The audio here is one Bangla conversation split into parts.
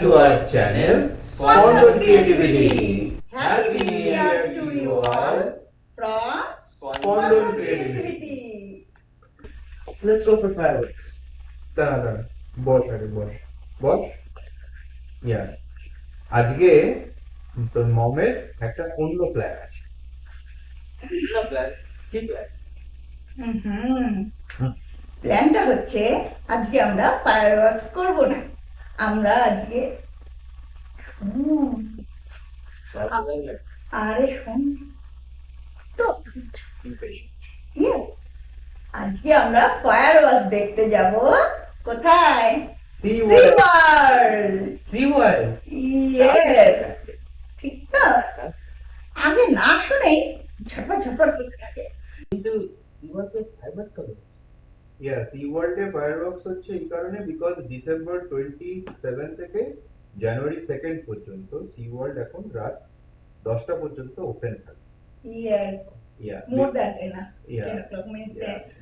to our channel, Spondon Creativity. Happy New Year to you all from Spondon Creativity. Let's go for fireworks. দাঁড়া বস আগে বস ইয়া আজকে তোর মমের একটা অন্য প্ল্যান আছে। প্ল্যানটা হচ্ছে আজকে আমরা ফায়ারওয়ার্কস করব না, আমরা আজকে আরে শোন তো আজকে আমরা ফায়ারওয়ার্কস দেখতে যাব। কোথায়? SeaWorld. ইয়েস, ঠিক তো? আগে না শুনেই ঝপড় ঝপড় করতে থাকে। কিন্তু SeaWorld এ ফায়ারওয়ার্কস হচ্ছে এই কারণে বিকজ ডিসেম্বর 27 থেকে জানুয়ারি 2 পর্যন্ত SeaWorld এখন রাত 10টা পর্যন্ত ওপেন থাকে। ইয়েস, মোর দ্যান এনা, 10 o'clock means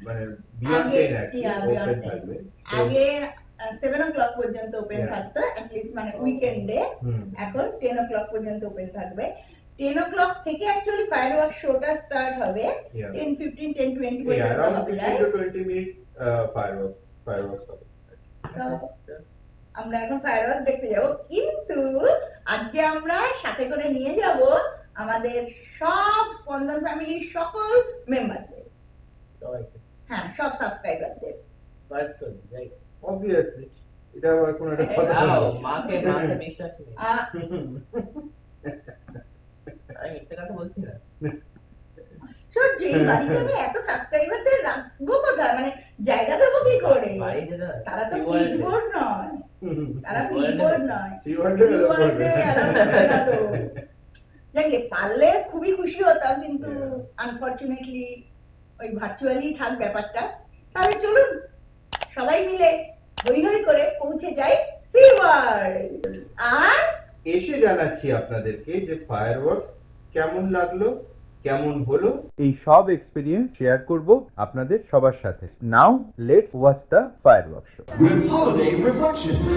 মানে বিয়ন্ড 10 actually ওপেন থাকবে। আগে 7 o'clock পর্যন্ত ওপেন থাকতো at least মানে উইকেন্ডে, এখন 10 o'clock পর্যন্ত ওপেন থাকবে। 10 o'clock থেকে অ্যাকচুয়ালি ফায়ারওয়ার্ক শোটা স্টার্ট হবে 10:15 10:20 পর্যন্ত হবে, 15 to 20 minutes fireworks হবে। আমরা এখন ফায়ারওয়ার্ক দেখতে যাব, কিন্তু আজকে আমরা সাথে করে নিয়ে যাব আমাদের সব স্পন্দন ফ্যামিলির সকল মেম্বারদের, হ্যাঁ সব সাবস্ক্রাইবারদের। অবভিয়াসলি এটা আবার কোন একটা কথা না, মাকে বিশ্বাস নেই, আমি মিথ্যা কথা বলছি না। আশ্চর্য, এই বাড়িতে এত সাবস্ক্রাইবারদের রাখবো কোথায়, মানে জায়গা দেবো কি করে? তারা তো পিচবোর্ড নয়, দেখলে পারলে খুবই খুশি হতাম, কিন্তু আনফরচুনেটলি ওই ভার্চুয়ালি থাক ব্যাপারটা। তাহলে চলুন সবাই মিলে হই হই করে পৌঁছে যাই SeaWorld। আর এসে জানাচ্ছি আপনাদেরকে যে ফায়ারওয়ার্কস কেমন লাগলো, কেমন হলো, এই সব এক্সপেরিয়েন্স শেয়ার করব আপনাদের সবার সাথে। Now let's watch the fireworks show with holiday reflections.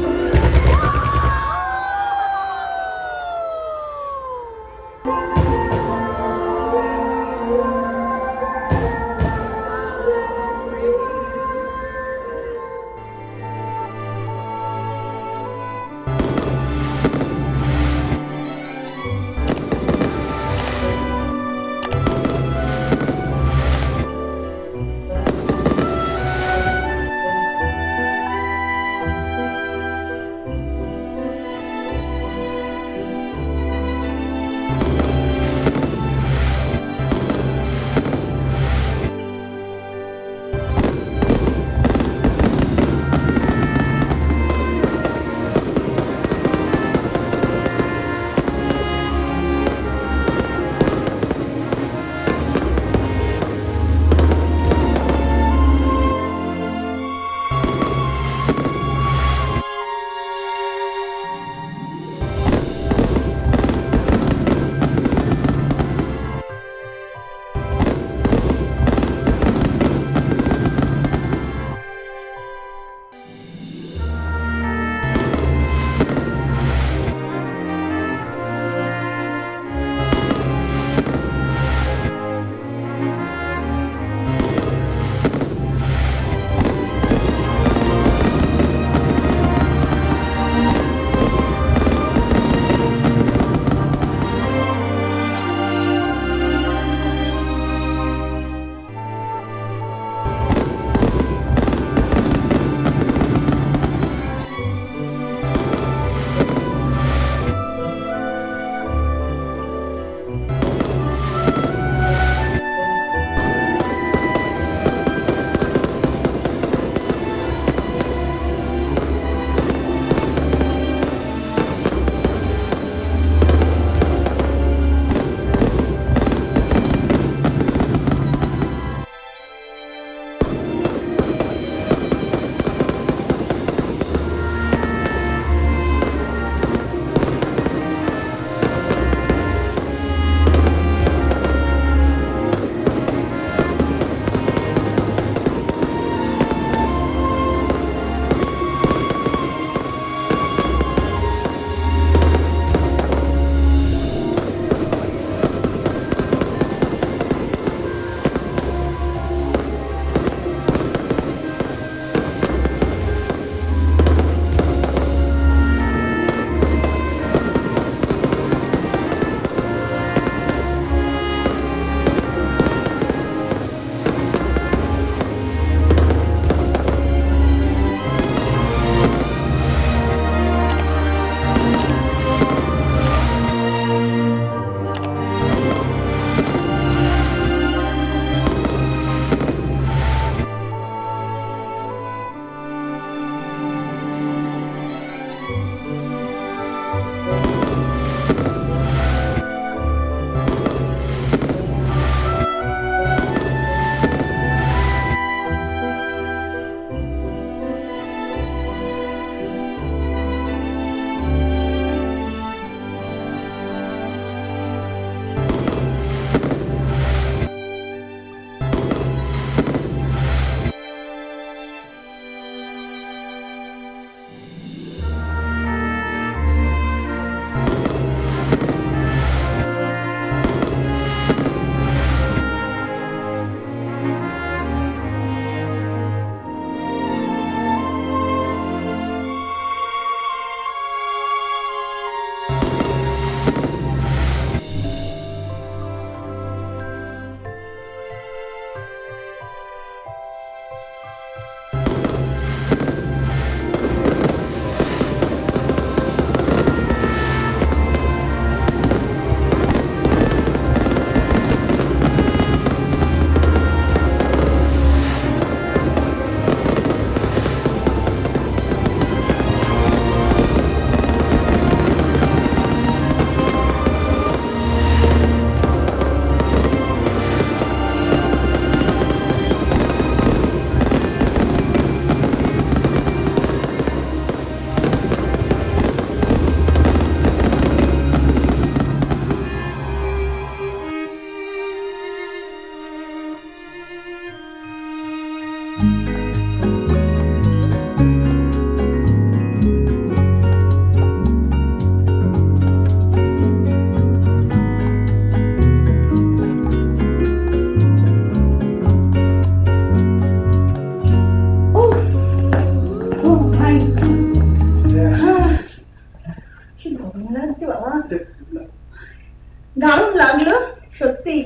লাগলো সত্যি,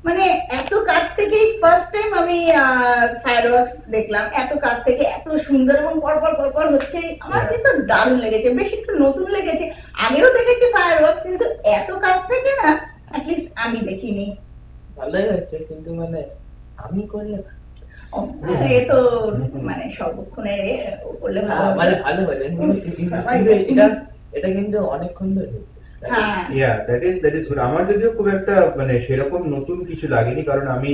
মানে এত কাছ থেকে ফার্স্ট টাইম আমি ফায়ারওয়ার্কস দেখলাম, এত কাছ থেকে এত সুন্দর এবং পরপর পরপর হচ্ছে, আমার Yeah. কিন্তু দারুণ লেগেছে, বেশ একটু নতুন লেগেছে। আগেও দেখেছি ফায়ারওয়ার্কস, কিন্তু এত কাছ থেকে না অ্যাটলিস্ট আমি দেখিনি। ভালোই হয়েছে, কিন্তু মানে আমি করলে ও, এ তো মানে সর্বক্ষণে করলে ভালো হবে। মানে ভালো হয়েছে, সবাই কিন্তু দেখুন। এটা কিন্তু অনেকক্ষণ ধরে হচ্ছে। হ্যাঁ দ্যাট ইজ গুড। আমার যদিও খুব একটা মানে সেরকম নতুন কিছু লাগেনি, কারণ আমি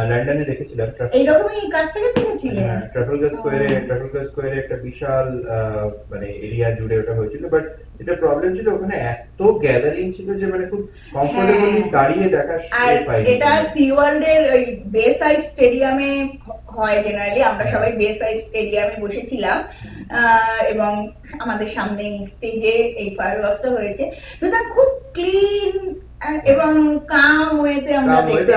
লন্ডনে দেখেছিলাম এইরকমই কাছ থেকে দেখেছিলেন? ট্রাফলগার স্কোয়ারে একটা বিশাল মানে এরিয়া জুড়ে ওটা হয়েছিল, বাট যেটা প্রবলেম ছিল ওখানে এত গ্যাদারিং ছিল যে মানে খুব কমফোর্টেবলি হ্যাঁ। দাঁড়িয়ে দেখা আর পাইনি। এটা SeaWorld এর ওই বে সাইড স্টেডিয়ামে হয় জেনারেলি, আমরা সবাই বে সাইড স্টেডিয়ামে বসেছিলাম, এবং আমাদের সামনে স্টেজে এই ফায়ারওয়ার্কসটা হয়েছে, যেটা খুব ক্লিন এবং কাম ওয়েতে আমরা দেখতে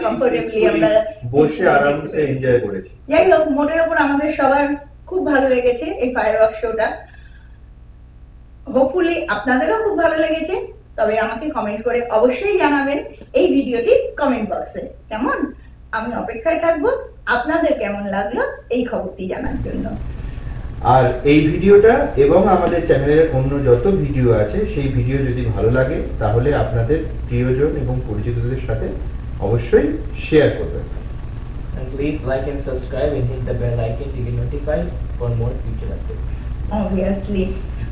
কমফোর্টেবলি আমরা বসে আরামসে এনজয় করেছি। যাই হোক, মোটের উপর আমাদের সবার খুব ভালো লেগেছে এই ফায়ারওয়ার্ক শোটা। হোপফুলি আপনাদেরও খুব ভালো লেগেছে, তবে আমাকে কমেন্ট করে অবশ্যই জানাবেন এই ভিডিওটি কমেন্ট বক্সে, কেমন? আমি অপেক্ষায় থাকবো আপনাদের কেমন লাগলো এই খবরটি জানার জন্য। আর এই ভিডিওটা এবং আমাদের চ্যানেলের অন্য যত ভিডিও আছে সেই ভিডিও যদি ভালো লাগে তাহলে আপনাদের প্রিয়জন এবং পরিচিতদের সাথে অবশ্যই শেয়ার করবেন। And please like and subscribe and hit the bell icon to get notified for more future updates.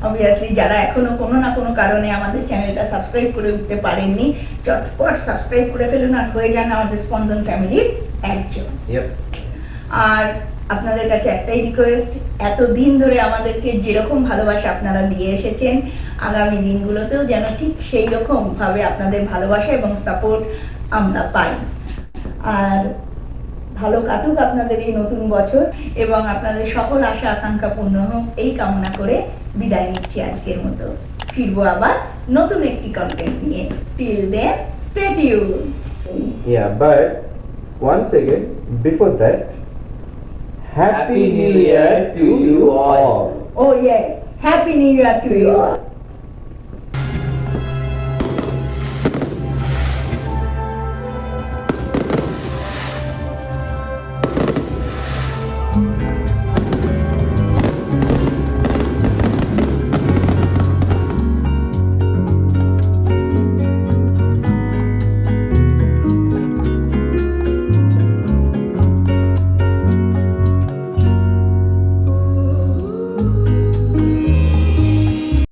Obviously যারা এখনো কোনো না কোনো কারণে আমাদের চ্যানেলটা সাবস্ক্রাইব করে উঠতে পারেননি, চটপট সাবস্ক্রাইব করে ফেলুন আর হয়ে যান আমাদের স্পন্দন ফ্যামিলির একজন। আর আপনাদের কাছে একটাই রিকোয়েস্ট, এতদিন ধরে আমাদেরকে যেরকম ভালোবাসা আপনারা দিয়ে এসেছেন, আগামী দিনগুলোতেও যেন ঠিক সেই রকম ভাবে আপনাদের ভালোবাসা এবং সাপোর্ট আমরা পাই। আর ভালো কাটুক আপনাদের এই নতুন বছর, এবং আপনাদের সকল আশা আকাঙ্ক্ষা পূর্ণ হোক এই কামনা করে বিদায় নিচ্ছি আজকের মতো। ফিরবো আবার নতুন একটি কন্টেন্ট নিয়ে। Till then stay tuned. But once again, before that, Happy New Year to you all. Oh yes, Happy New Year to you all.